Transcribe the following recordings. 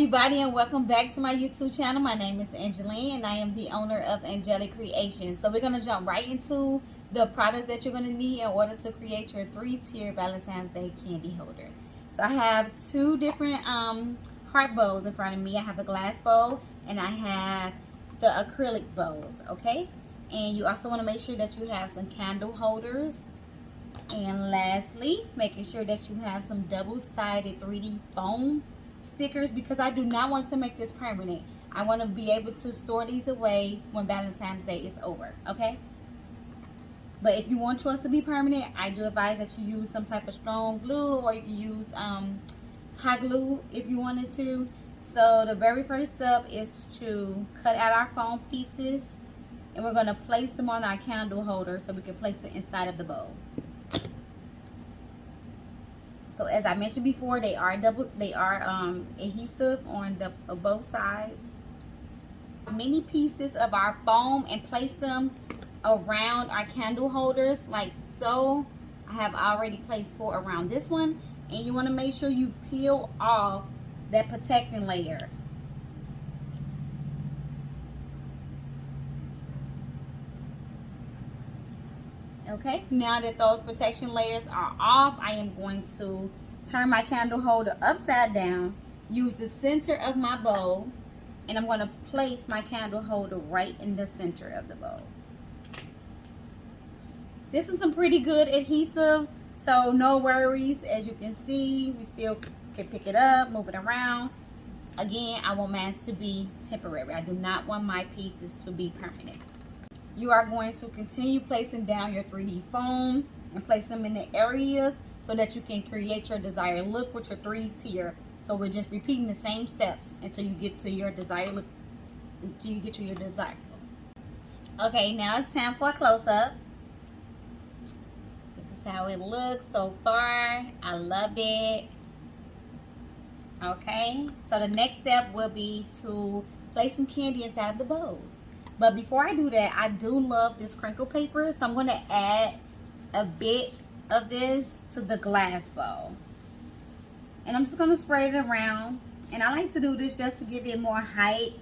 everybody, and welcome back to my YouTube channel. My name is Angeline and I am the owner of Angelic Creations. So we're going to jump right into the products that you're going to need in order to create your 3-tier Valentine's Day candy holder. So I have two different heart bowls in front of me. I have a glass bowl and I have the acrylic bowls, okay? And you also want to make sure that you have some candle holders. And lastly, making sure that you have some double-sided 3D foam stickers, because I do not want to make this permanent. I want to be able to store these away when Valentine's Day is over, okay? But if you want yours to be permanent, I do advise that you use some type of strong glue, or you can use hot glue if you wanted to. So the very first step is to cut out our foam pieces, and we're going to place them on our candle holder so we can place it inside of the bowl. So as I mentioned before, they are adhesive on both sides. Many pieces of our foam and place them around our candle holders like so. I have already placed 4 around this one, and you want to make sure you peel off that protecting layer. Okay, now that those protection layers are off, I am going to turn my candle holder upside down, use the center of my bowl, and I'm going to place my candle holder right in the center of the bowl. This is some pretty good adhesive, so no worries. As you can see, we still can pick it up, move it around. Again, I want mine to be temporary. I do not want my pieces to be permanent. You are going to continue placing down your 3D foam and place them in the areas so that you can create your desired look with your 3-tier. So we're just repeating the same steps until you get to your desired look, until you get to your desired look. Okay, now it's time for a close-up. This is how it looks so far. I love it. Okay, so the next step will be to place some candy inside of the bowls. But before I do that, I do love this crinkle paper, so I'm going to add a bit of this to the glass bowl. And I'm just going to spray it around. And I like to do this just to give it more height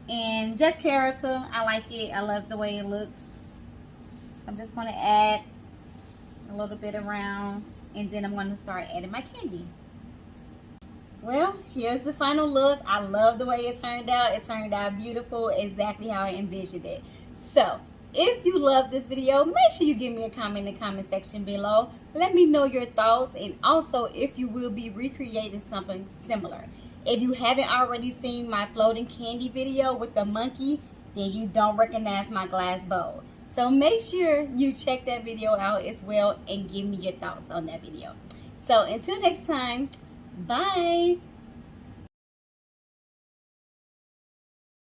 and just character. I like it. I love the way it looks. So I'm just going to add a little bit around, and then I'm going to start adding my candy. Well, here's the final look. I love the way it turned out. It turned out beautiful, exactly how I envisioned it. So, if you love this video, make sure you give me a comment in the comment section below. Let me know your thoughts, and also if you will be recreating something similar. If you haven't already seen my floating candy video with the monkey, then you don't recognize my glass bowl. So make sure you check that video out as well and give me your thoughts on that video. So until next time, bye.